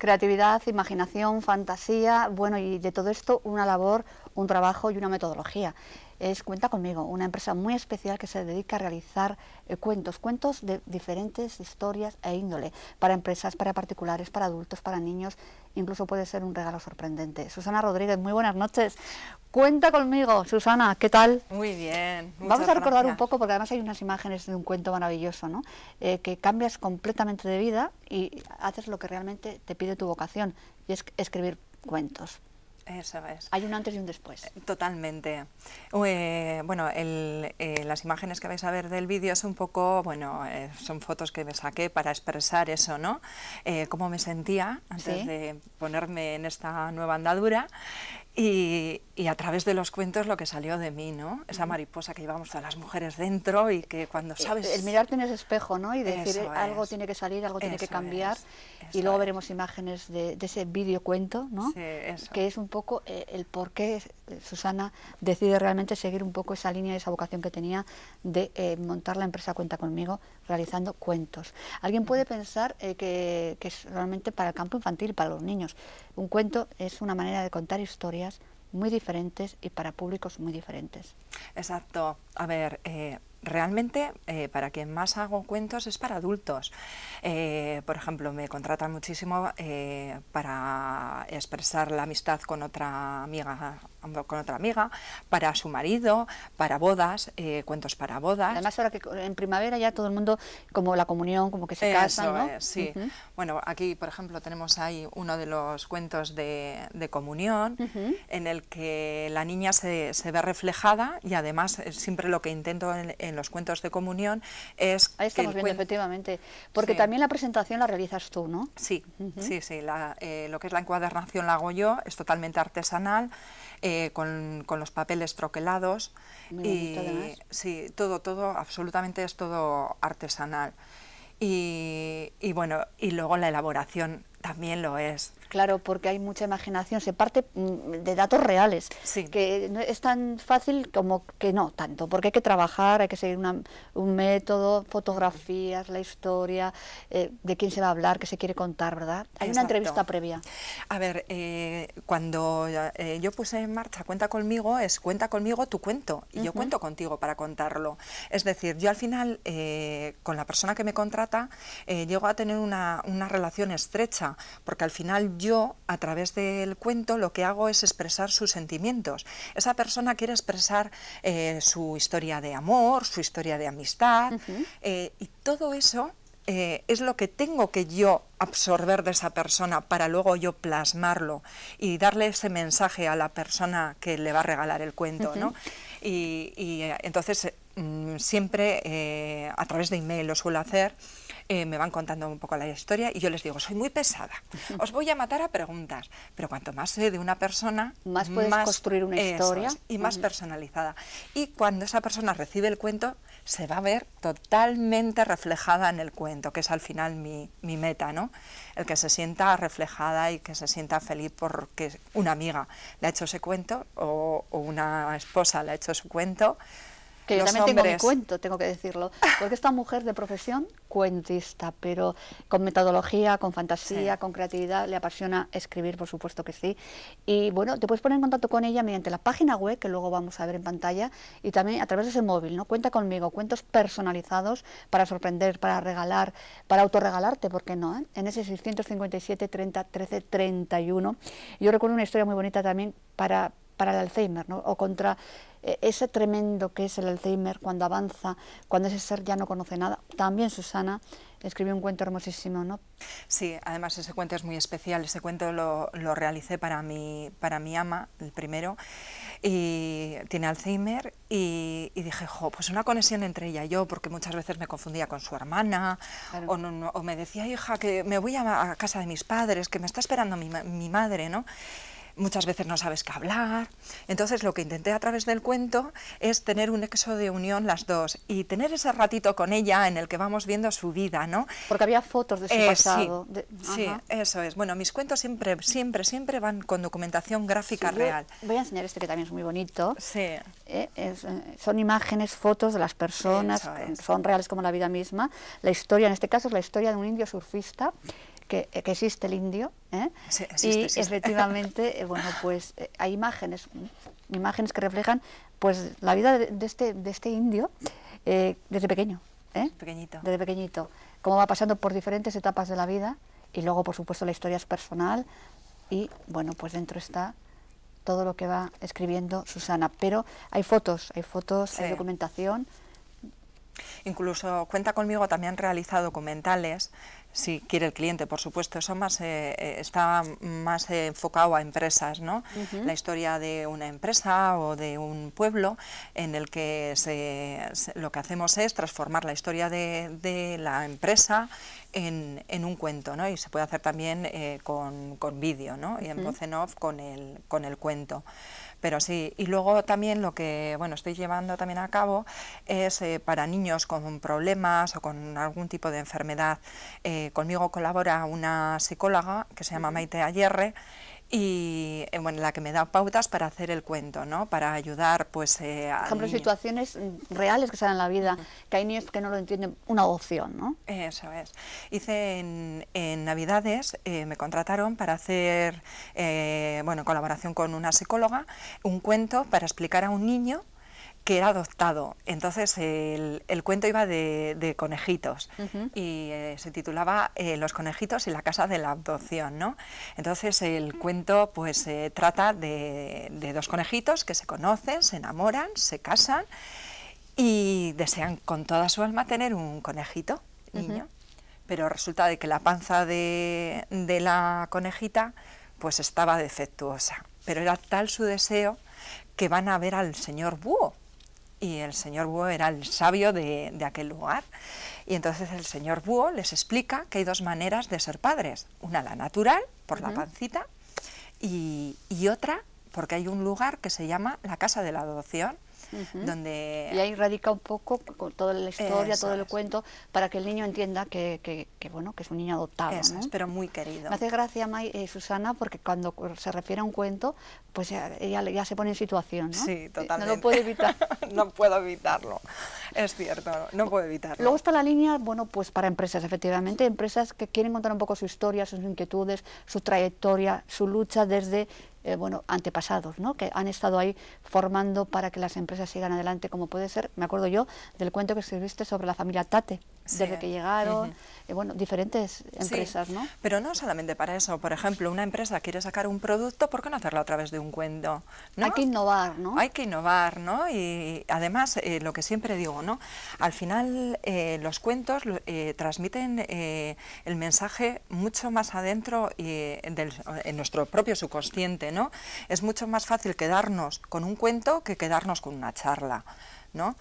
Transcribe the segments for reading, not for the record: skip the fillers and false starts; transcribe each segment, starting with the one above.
Creatividad, imaginación, fantasía, bueno, y de todo esto una labor, un trabajo y una metodología. Cuenta conmigo, una empresa muy especial que se dedica a realizar cuentos de diferentes historias e índole, para empresas, para particulares, para adultos, para niños, incluso puede ser un regalo sorprendente. Susana Rodríguez, muy buenas noches. Cuenta conmigo, Susana, ¿qué tal? Muy bien, Vamos a recordar un poco, porque además hay unas imágenes de un cuento maravilloso, ¿no? Que cambias completamente de vida y haces lo que realmente te pide tu vocación, y es escribir cuentos. Eso es. Hay un antes y un después. Totalmente. Bueno, las imágenes que vais a ver del vídeo es un poco, bueno, son fotos que me saqué para expresar eso, ¿no? Cómo me sentía antes de ponerme en esta nueva andadura. Y a través de los cuentos lo que salió de mí, ¿no? Esa mariposa que llevamos todas las mujeres dentro y que cuando sabes... El mirarte en ese espejo, ¿no? Y decir, algo tiene que salir, algo tiene que cambiar. Y luego veremos imágenes de ese videocuento, ¿no? Sí, eso. Que es un poco el por qué Susana decide realmente seguir un poco esa línea, esa vocación que tenía de montar la empresa Cuenta Conmigo, realizando cuentos. Alguien puede pensar que es realmente para el campo infantil, para los niños. Un cuento es una manera de contar historias muy diferentes y para públicos muy diferentes. Exacto. A ver, realmente para quien más hago cuentos es para adultos. Por ejemplo, me contratan muchísimo para expresar la amistad con otra amiga, para su marido, para bodas, cuentos para bodas. Además ahora que en primavera ya todo el mundo, como la comunión, como que se casan, ¿no? Sí. Bueno, aquí por ejemplo tenemos ahí uno de los cuentos de comunión, en el que la niña se ve reflejada, y además siempre lo que intento en los cuentos de comunión es... Ahí estamos viendo, efectivamente, porque también la presentación la realizas tú, ¿no? Sí, sí, lo que es la encuadernación la hago yo, es totalmente artesanal, con los papeles troquelados. Muy bonito, además. Sí, todo, absolutamente es todo artesanal. Y bueno, y luego la elaboración también lo es. Claro, porque hay mucha imaginación, se parte de datos reales, que no es tan fácil como que no tanto, porque hay que trabajar, hay que seguir un método, fotografías, la historia, de quién se va a hablar, qué se quiere contar, ¿verdad? Hay una entrevista previa. A ver, cuando yo puse en marcha Cuenta Conmigo, es cuenta conmigo tu cuento, y yo cuento contigo para contarlo. Es decir, yo al final, con la persona que me contrata, llego a tener una relación estrecha, porque al final yo, a través del cuento, lo que hago es expresar sus sentimientos. Esa persona quiere expresar su historia de amor, su historia de amistad, y todo eso es lo que tengo que yo absorber de esa persona para luego yo plasmarlo y darle ese mensaje a la persona que le va a regalar el cuento, ¿no? Y entonces siempre a través de email lo suelo hacer. Me van contando un poco la historia y yo les digo, soy muy pesada, os voy a matar a preguntas, pero cuanto más sé de una persona, más puedes construir una historia y más personalizada. Y cuando esa persona recibe el cuento, se va a ver totalmente reflejada en el cuento, que es al final mi meta, ¿no? El que se sienta reflejada y que se sienta feliz porque una amiga le ha hecho ese cuento o una esposa le ha hecho su cuento. Que yo también tengo mi cuento, tengo que decirlo, porque esta mujer de profesión, cuentista, pero con metodología, con fantasía, con creatividad, le apasiona escribir, por supuesto que sí. Y bueno, te puedes poner en contacto con ella mediante la página web, que luego vamos a ver en pantalla, y también a través de ese móvil, ¿no? Cuenta conmigo, cuentos personalizados para sorprender, para regalar, para autorregalarte, ¿por qué no? En ese 657 30 13 31. Yo recuerdo una historia muy bonita también para el Alzheimer, ¿no? O contra ese tremendo que es el Alzheimer cuando avanza, cuando ese ser ya no conoce nada. También Susana escribió un cuento hermosísimo, ¿no? Sí, además ese cuento es muy especial. Ese cuento lo realicé para mi ama, el primero, y tiene Alzheimer, y dije, pues una conexión entre ella y yo, porque muchas veces me confundía con su hermana, o me decía, hija, que me voy a casa de mis padres, que me está esperando mi madre, ¿no? Muchas veces no sabes qué hablar. Entonces lo que intenté a través del cuento es tener un nexo de unión las dos y tener ese ratito con ella en el que vamos viendo su vida, ¿no? Porque había fotos de su pasado. Sí, eso es. Bueno, mis cuentos siempre van con documentación gráfica real. Voy a enseñar este que también es muy bonito. Sí. Son imágenes, fotos de las personas, son reales como la vida misma. La historia, en este caso, es la historia de un indio surfista que existe el indio, Sí, existe, y efectivamente, bueno, pues hay imágenes que reflejan pues la vida de este indio desde pequeño, Pequeñito. desde pequeñito, cómo va pasando por diferentes etapas de la vida, y luego, por supuesto, la historia es personal, y bueno, pues dentro está todo lo que va escribiendo Susana. Pero hay fotos, Sí. hay documentación. Incluso Cuenta Conmigo también realiza documentales, si quiere el cliente, por supuesto. Eso más está más enfocado a empresas, ¿no? La historia de una empresa o de un pueblo, en el que lo que hacemos es transformar la historia de la empresa en un cuento, ¿no? Y se puede hacer también con vídeo, ¿no? Y en voz en off con el cuento. Pero sí, y luego también lo que estoy llevando también a cabo es para niños con problemas o con algún tipo de enfermedad. Conmigo colabora una psicóloga que se llama Maite Ayerre, y la que me da pautas para hacer el cuento, ¿no? Para ayudar pues Por ejemplo, situaciones reales que se dan en la vida, que hay niños que no lo entienden, una opción, ¿no? Eso es. Hice en Navidades, me contrataron para hacer, en colaboración con una psicóloga, un cuento para explicar a un niño que era adoptado. Entonces el cuento iba de conejitos, y se titulaba Los conejitos y la casa de la adopción, ¿no? Entonces el cuento pues trata de dos conejitos que se conocen, se enamoran, se casan y desean con toda su alma tener un conejito niño. Pero resulta de que la panza de la conejita pues estaba defectuosa, pero era tal su deseo que van a ver al señor búho. Y el señor búho era el sabio de aquel lugar. Y entonces el señor búho les explica que hay dos maneras de ser padres. Una, la natural, por la pancita, y otra, porque hay un lugar que se llama la casa de la adopción, donde... Y ahí radica un poco con toda la historia, todo el cuento, para que el niño entienda que es un niño adoptado. Eso ¿no? es, pero muy querido. Me hace gracia, Susana, porque cuando se refiere a un cuento, pues ella ya se pone en situación, ¿no? Sí, totalmente. No lo puede evitar. No puedo evitarlo, es cierto, no puedo evitarlo. Luego está la línea, pues para empresas, efectivamente, empresas que quieren contar un poco su historia, sus inquietudes, su trayectoria, su lucha desde... antepasados, ¿no? Que han estado ahí formando para que las empresas sigan adelante, como puede ser, me acuerdo yo, del cuento que escribiste sobre la familia Tate, desde que llegaron, diferentes empresas, sí, ¿no? Pero no solamente para eso. Por ejemplo, una empresa quiere sacar un producto, ¿por qué no hacerlo a través de un cuento? ¿No? Hay que innovar, ¿no? Hay que innovar, ¿no? Y además, lo que siempre digo, ¿no? Al final, los cuentos transmiten el mensaje mucho más adentro en nuestro propio subconsciente, ¿no? Es mucho más fácil quedarnos con un cuento que quedarnos con una charla, ¿no?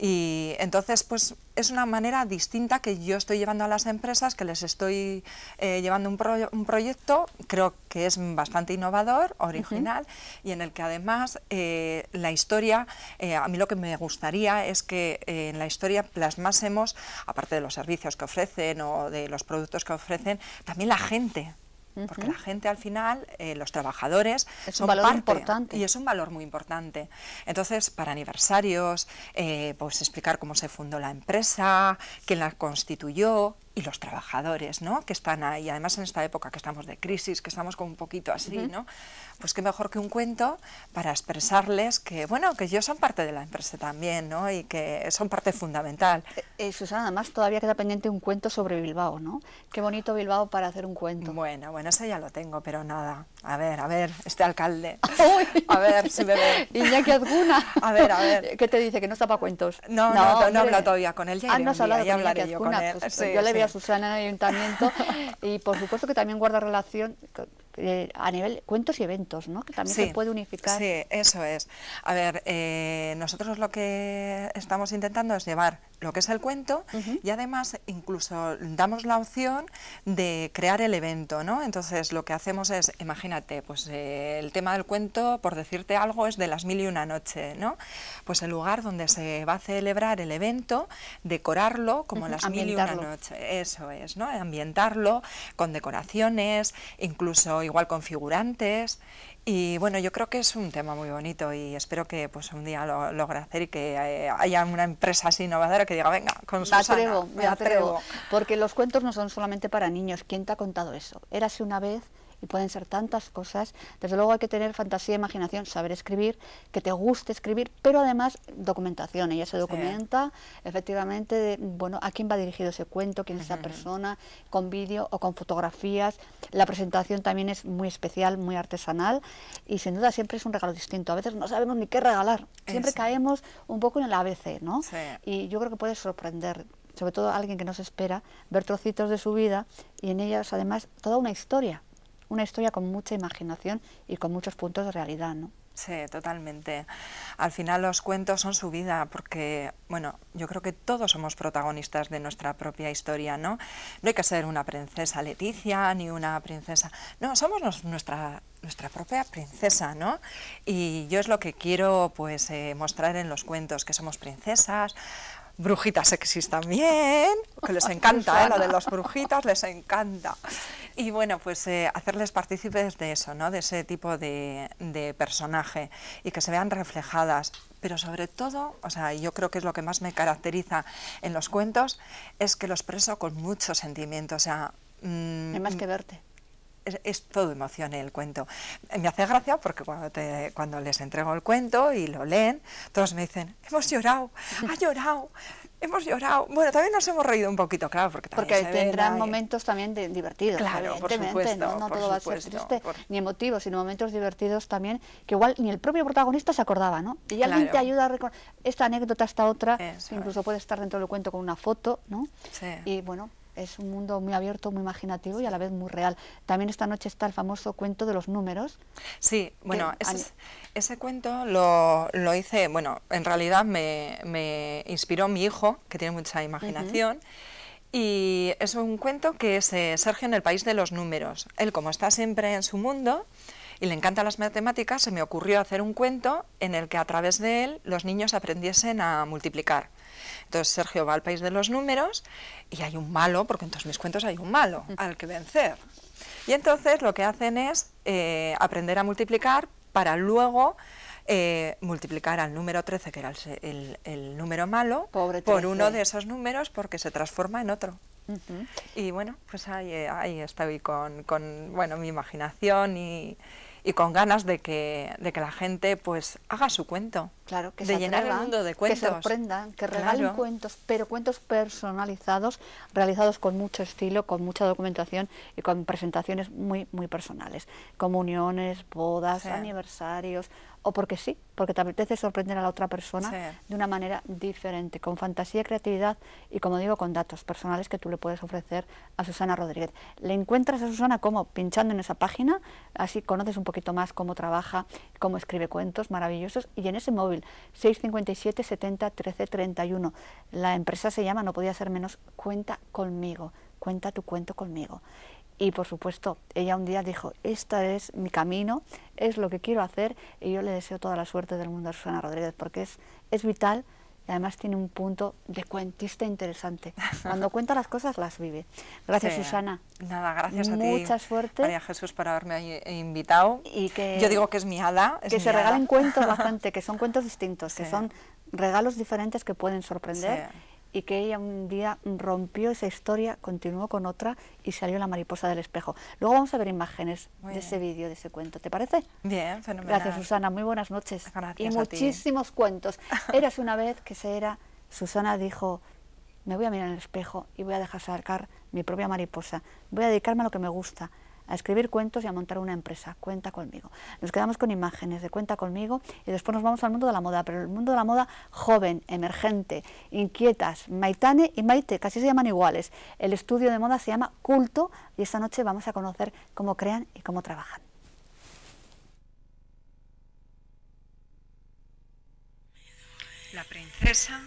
Y entonces, pues es una manera distinta que yo estoy llevando a las empresas, que les estoy llevando un proyecto, creo que es bastante innovador, original, y en el que además la historia, a mí lo que me gustaría es que en la historia plasmásemos, aparte de los servicios que ofrecen o de los productos que ofrecen, también la gente. Porque la gente al final, los trabajadores, son un valor parte, importante. y es un valor muy importante. Entonces, para aniversarios, pues explicar cómo se fundó la empresa, quién la constituyó, y los trabajadores, ¿no? Que están ahí, además en esta época que estamos de crisis, que estamos como un poquito así, ¿no? Pues qué mejor que un cuento para expresarles que, bueno, que ellos son parte de la empresa también, ¿no? Y que son parte fundamental. Susana, además todavía queda pendiente un cuento sobre Bilbao, ¿no? Qué bonito Bilbao para hacer un cuento. Bueno, ese ya lo tengo, pero nada. A ver, este alcalde. A ver si me ve. Iñaki Azcuna. A ver. ¿Qué te dice? Que no está para cuentos. No he hablado todavía con él, ya iré no has hablado ya con hablaré Iñaki yo con Azcuna, él. pues, Sí, yo le veo sí. a Susana en el ayuntamiento y por supuesto que también guarda relación a nivel cuentos y eventos, ¿no? Que también se puede unificar. Sí, eso es. A ver, nosotros lo que estamos intentando es llevar lo que es el cuento y además incluso damos la opción de crear el evento, ¿no? Entonces lo que hacemos es, imagínate, pues el tema del cuento, por decirte algo, es de las 1001 noche, ¿no? Pues el lugar donde se va a celebrar el evento, decorarlo como las 1001 noche, eso es, ¿no? Ambientarlo con decoraciones, incluso igual con figurantes. Y bueno, yo creo que es un tema muy bonito y espero que pues un día lo logre hacer y que haya una empresa así innovadora que diga, venga, con Susana, me atrevo. Porque los cuentos no son solamente para niños. ¿Quién te ha contado eso? Érase una vez, y pueden ser tantas cosas. Desde luego hay que tener fantasía, imaginación, saber escribir, que te guste escribir, pero además documentación. Ella se documenta, efectivamente, bueno, a quién va dirigido ese cuento, quién es esa persona, con vídeo o con fotografías. La presentación también es muy especial, muy artesanal, y sin duda siempre es un regalo distinto. A veces no sabemos ni qué regalar, siempre caemos un poco en el ABC, ¿no? Sí. Y yo creo que puede sorprender, sobre todo a alguien que no se espera, ver trocitos de su vida y en ellas además toda una historia con mucha imaginación y con muchos puntos de realidad, ¿no? Sí, totalmente. Al final los cuentos son su vida, porque, bueno, yo creo que todos somos protagonistas de nuestra propia historia, ¿no? No hay que ser una princesa Leticia, ni una princesa... No, somos nuestra propia princesa, ¿no? Y yo es lo que quiero, pues, mostrar en los cuentos, que somos princesas, brujitas sexys también, que les encanta, lo de las brujitas les encanta. Y bueno, pues hacerles partícipes de eso, ¿no? De ese tipo de personaje y que se vean reflejadas. Pero sobre todo, o sea, yo creo que es lo que más me caracteriza en los cuentos, es que los expreso con mucho sentimiento, o sea... hay más que verte. Es todo emoción el cuento. Me hace gracia porque cuando les entrego el cuento y lo leen, todos me dicen, hemos llorado, ha llorado, hemos llorado. Bueno, también nos hemos reído un poquito, claro, porque tendrán momentos también divertidos. Claro, por supuesto. No todo va a ser triste, ni emotivos, sino momentos divertidos también, que igual ni el propio protagonista se acordaba, ¿no? Y alguien te ayuda a recordar esta anécdota, esta otra, incluso puede estar dentro del cuento con una foto, ¿no? Sí. Y bueno, es un mundo muy abierto, muy imaginativo y a la vez muy real. También esta noche está el famoso cuento de los números. Sí, bueno, ese cuento lo hice, bueno, en realidad me inspiró mi hijo, que tiene mucha imaginación, y es un cuento que es Sergio en el país de los números. Él, como está siempre en su mundo y le encantan las matemáticas, se me ocurrió hacer un cuento en el que a través de él los niños aprendiesen a multiplicar. Entonces Sergio va al país de los números y hay un malo, porque en todos mis cuentos hay un malo al que vencer. Y entonces lo que hacen es aprender a multiplicar para luego multiplicar al número 13, que era el número malo, por uno de esos números porque se transforma en otro. Y bueno, pues ahí estoy con bueno, mi imaginación y con ganas de que la gente pues haga su cuento. Claro, que de llenar el mundo de cuentos. Que sorprendan, que regalen cuentos, pero cuentos personalizados, realizados con mucho estilo, con mucha documentación y con presentaciones muy, muy personales. Comuniones, bodas, aniversarios, o porque sí, porque te apetece sorprender a la otra persona de una manera diferente, con fantasía, creatividad y, como digo, con datos personales que tú le puedes ofrecer a Susana Rodríguez. Le encuentras a Susana como pinchando en esa página, así conoces un poquito más cómo trabaja, cómo escribe cuentos maravillosos, y en ese móvil 657 70 13 31. La empresa se llama, no podía ser menos, Cuenta Conmigo, cuenta tu cuento conmigo. Y por supuesto, ella un día dijo, este es mi camino, es lo que quiero hacer, y yo le deseo toda la suerte del mundo a Susana Rodríguez, porque es vital y además tiene un punto de cuentista interesante. Cuando cuenta las cosas, las vive. Gracias, Susana. Nada, gracias a ti. Mucha suerte. María Jesús, por haberme invitado. Y que, yo digo que es mi hada. Que se regalen cuentos bastante, que son cuentos distintos, que son regalos diferentes que pueden sorprender. Y que ella un día rompió esa historia, continuó con otra y salió La mariposa del espejo. Luego vamos a ver imágenes de ese vídeo, de ese cuento. ¿Te parece? Bien, fenomenal. Gracias, Susana. Muy buenas noches. Gracias y muchísimos cuentos. Érase una vez que Susana dijo, me voy a mirar en el espejo y voy a dejar sacar mi propia mariposa. Voy a dedicarme a lo que me gusta, a escribir cuentos y a montar una empresa. Cuenta conmigo. Nos quedamos con imágenes de Cuenta Conmigo y después nos vamos al mundo de la moda, pero el mundo de la moda joven, emergente, inquietas, Maitane y Maite, casi se llaman iguales. El estudio de moda se llama Culto y esta noche vamos a conocer cómo crean y cómo trabajan. La princesa